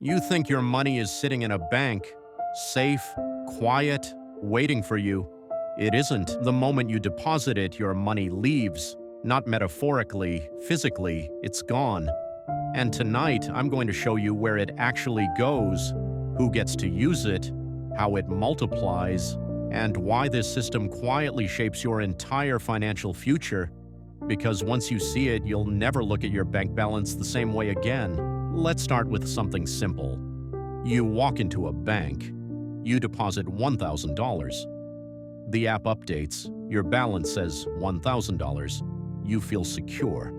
You think your money is sitting in a bank, safe, quiet, waiting for you. It isn't. The moment you deposit it, your money leaves. Not metaphorically, physically, it's gone. And tonight, I'm going to show you where it actually goes, who gets to use it, how it multiplies, and why this system quietly shapes your entire financial future. Because once you see it, you'll never look at your bank balance the same way again. Let's start with something simple. You walk into a bank. You deposit $1,000. The app updates. Your balance says $1,000. You feel secure.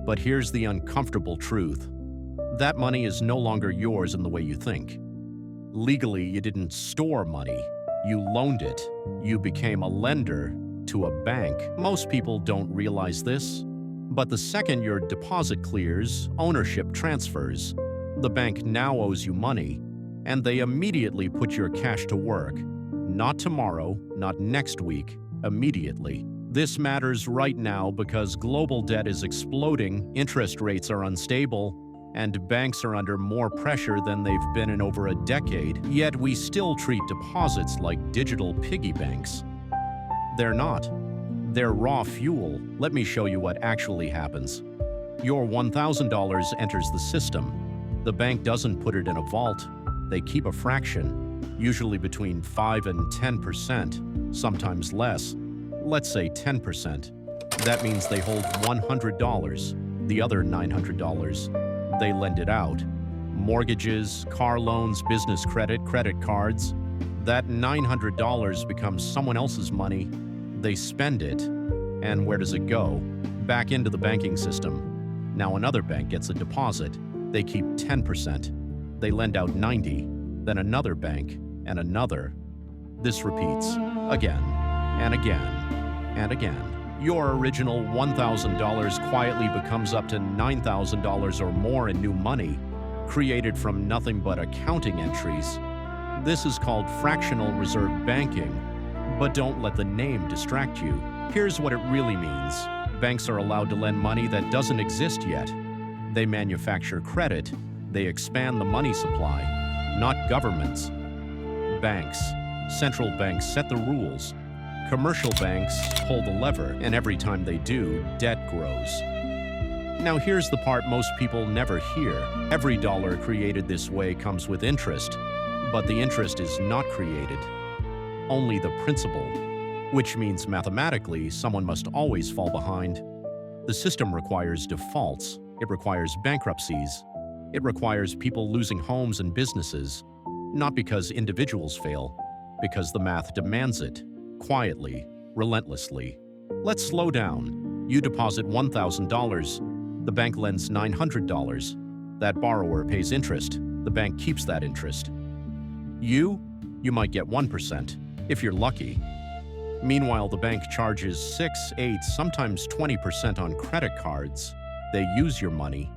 But here's the uncomfortable truth. That money is no longer yours in the way you think. Legally, you didn't store money. You loaned it. You became a lender to a bank. Most people don't realize this. But the second your deposit clears, ownership transfers. The bank now owes you money, and they immediately put your cash to work. Not tomorrow, not next week, immediately. This matters right now because global debt is exploding, interest rates are unstable, and banks are under more pressure than they've been in over a decade. Yet we still treat deposits like digital piggy banks. They're not. They're raw fuel. Let me show you what actually happens. Your $1,000 enters the system. The bank doesn't put it in a vault. They keep a fraction, usually between 5 and 10%, sometimes less. Let's say 10%. That means they hold $100. The other $900, they lend it out. Mortgages, car loans, business credit, credit cards. That $900 becomes someone else's money. They spend it, and where does it go? Back into the banking system. Now another bank gets a deposit. They keep 10%. They lend out 90, then another bank, and another. This repeats again, and again, and again. Your original $1,000 quietly becomes up to $9,000 or more in new money, created from nothing but accounting entries. This is called fractional reserve banking. But don't let the name distract you. Here's what it really means. Banks are allowed to lend money that doesn't exist yet. They manufacture credit. They expand the money supply. Not governments. Banks. Central banks set the rules. Commercial banks pull the lever, and every time they do, debt grows. Now here's the part most people never hear. Every dollar created this way comes with interest, but the interest is not created. Only the principal, which means mathematically someone must always fall behind. The system requires defaults. It requires bankruptcies. It requires people losing homes and businesses, not because individuals fail, because the math demands it, quietly, relentlessly. Let's slow down. You deposit $1,000. The bank lends $900. That borrower pays interest. The bank keeps that interest. You might get 1%. If you're lucky. Meanwhile, the bank charges 6, 8, sometimes 20% on credit cards. They use your money.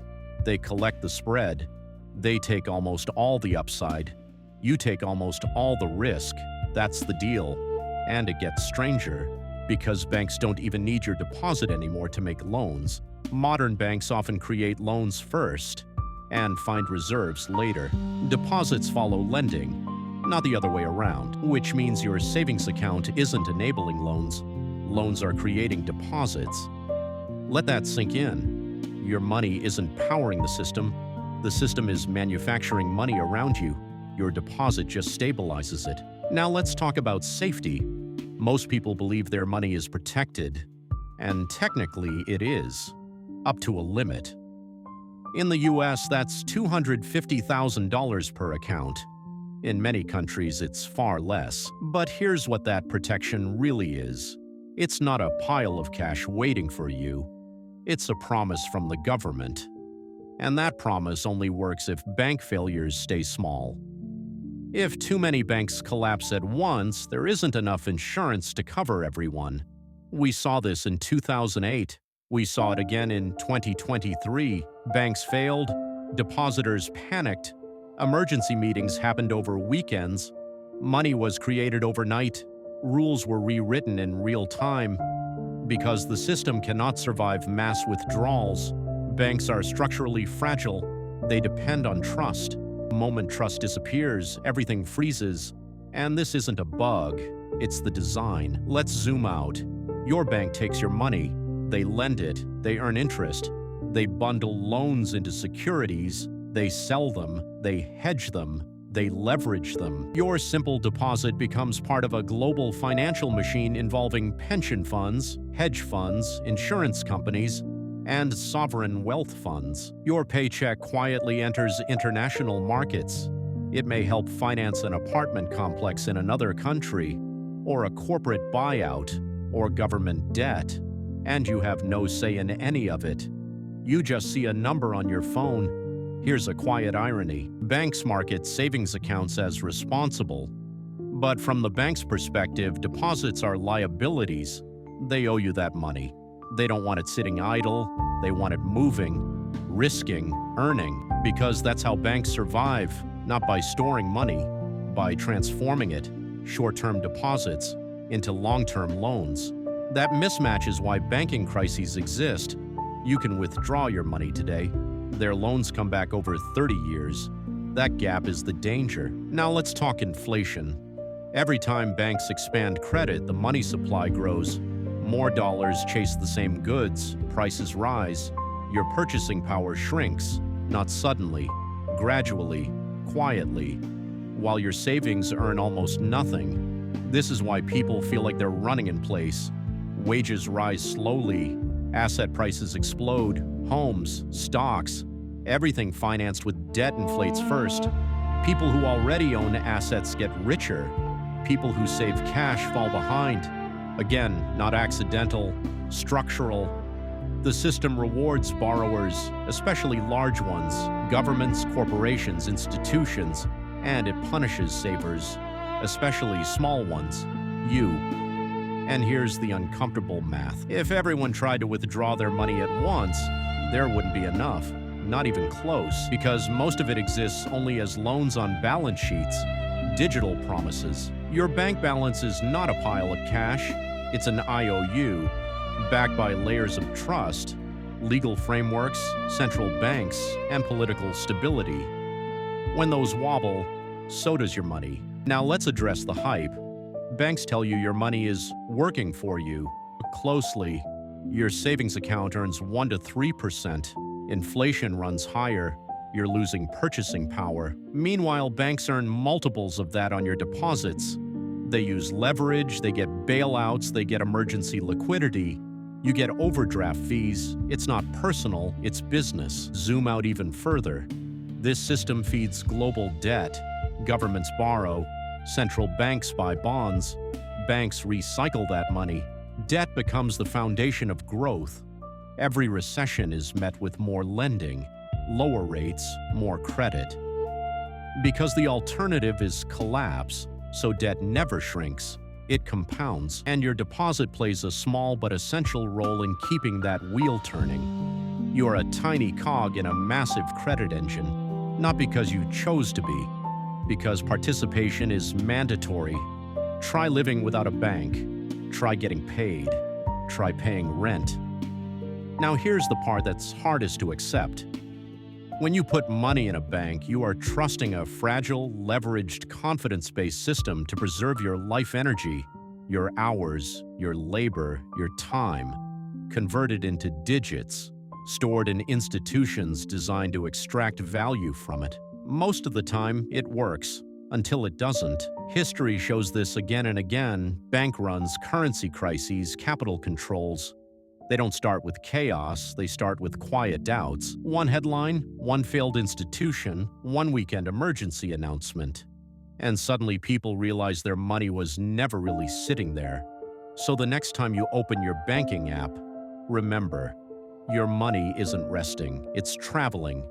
They collect the spread. They take almost all the upside. You take almost all the risk. That's the deal. And it gets stranger, because banks don't even need your deposit anymore to make loans. Modern banks often create loans first and find reserves later. Deposits follow lending, not the other way around, which means your savings account isn't enabling loans. Loans are creating deposits. Let that sink in. Your money isn't powering the system. The system is manufacturing money around you. Your deposit just stabilizes it. Now let's talk about safety. Most people believe their money is protected, and technically it is, up to a limit. In the US, that's $250,000 per account. In many countries, it's far less. But here's what that protection really is. It's not a pile of cash waiting for you. It's a promise from the government. And that promise only works if bank failures stay small. If too many banks collapse at once, there isn't enough insurance to cover everyone. We saw this in 2008. We saw it again in 2023. Banks failed, depositors panicked, emergency meetings happened over weekends, money was created overnight, rules were rewritten in real time. Because the system cannot survive mass withdrawals, banks are structurally fragile, they depend on trust. The moment trust disappears, everything freezes. And this isn't a bug, it's the design. Let's zoom out. Your bank takes your money. They lend it. They earn interest. They bundle loans into securities. They sell them. They hedge them. They leverage them. Your simple deposit becomes part of a global financial machine involving pension funds, hedge funds, insurance companies, and sovereign wealth funds. Your paycheck quietly enters international markets. It may help finance an apartment complex in another country, or a corporate buyout, or government debt, and you have no say in any of it. You just see a number on your phone. Here's a quiet irony. Banks market savings accounts as responsible. But from the bank's perspective, deposits are liabilities. They owe you that money. They don't want it sitting idle. They want it moving, risking, earning, because that's how banks survive, not by storing money, by transforming it, short-term deposits, into long-term loans. That mismatch is why banking crises exist. You can withdraw your money today. Their loans come back over 30 years. That gap is the danger. Now let's talk inflation. Every time banks expand credit, the money supply grows. More dollars chase the same goods, prices rise. Your purchasing power shrinks, not suddenly, gradually, quietly, while your savings earn almost nothing. This is why people feel like they're running in place. Wages rise slowly, asset prices explode, homes, stocks, everything financed with debt inflates first. People who already own assets get richer. People who save cash fall behind. Again, not accidental, structural. The system rewards borrowers, especially large ones, governments, corporations, institutions, and it punishes savers, especially small ones, you. And here's the uncomfortable math. If everyone tried to withdraw their money at once, there wouldn't be enough, not even close, because most of it exists only as loans on balance sheets, digital promises. Your bank balance is not a pile of cash, it's an IOU, backed by layers of trust, legal frameworks, central banks, and political stability. When those wobble, so does your money. Now let's address the hype. Banks tell you your money is working for you. Closely, your savings account earns 1 to 3%. Inflation runs higher. You're losing purchasing power. Meanwhile, banks earn multiples of that on your deposits. They use leverage, they get bailouts, they get emergency liquidity. You get overdraft fees. It's not personal, it's business. Zoom out even further. This system feeds global debt. Governments borrow. Central banks buy bonds. Banks recycle that money. Debt becomes the foundation of growth. Every recession is met with more lending, lower rates, more credit. Because the alternative is collapse, so debt never shrinks. It compounds, and your deposit plays a small but essential role in keeping that wheel turning. You are a tiny cog in a massive credit engine, not because you chose to be, because participation is mandatory. Try living without a bank. Try getting paid. Try paying rent. Now here's the part that's hardest to accept. When you put money in a bank, you are trusting a fragile, leveraged, confidence-based system to preserve your life energy, your hours, your labor, your time, converted into digits, stored in institutions designed to extract value from it. Most of the time, it works, until it doesn't. History shows this again and again: bank runs, currency crises, capital controls. They don't start with chaos, they start with quiet doubts. One headline, one failed institution, one weekend emergency announcement. And suddenly people realize their money was never really sitting there. So the next time you open your banking app, remember, your money isn't resting, it's traveling,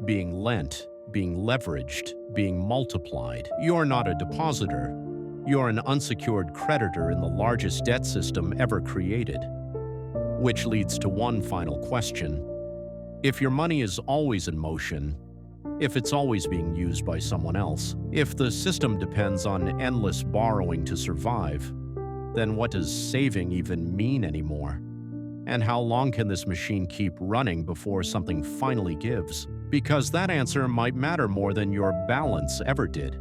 being lent, being leveraged, being multiplied. You're not a depositor. You're an unsecured creditor in the largest debt system ever created. Which leads to one final question. If your money is always in motion, if it's always being used by someone else, if the system depends on endless borrowing to survive, then what does saving even mean anymore? And how long can this machine keep running before something finally gives? Because that answer might matter more than your balance ever did.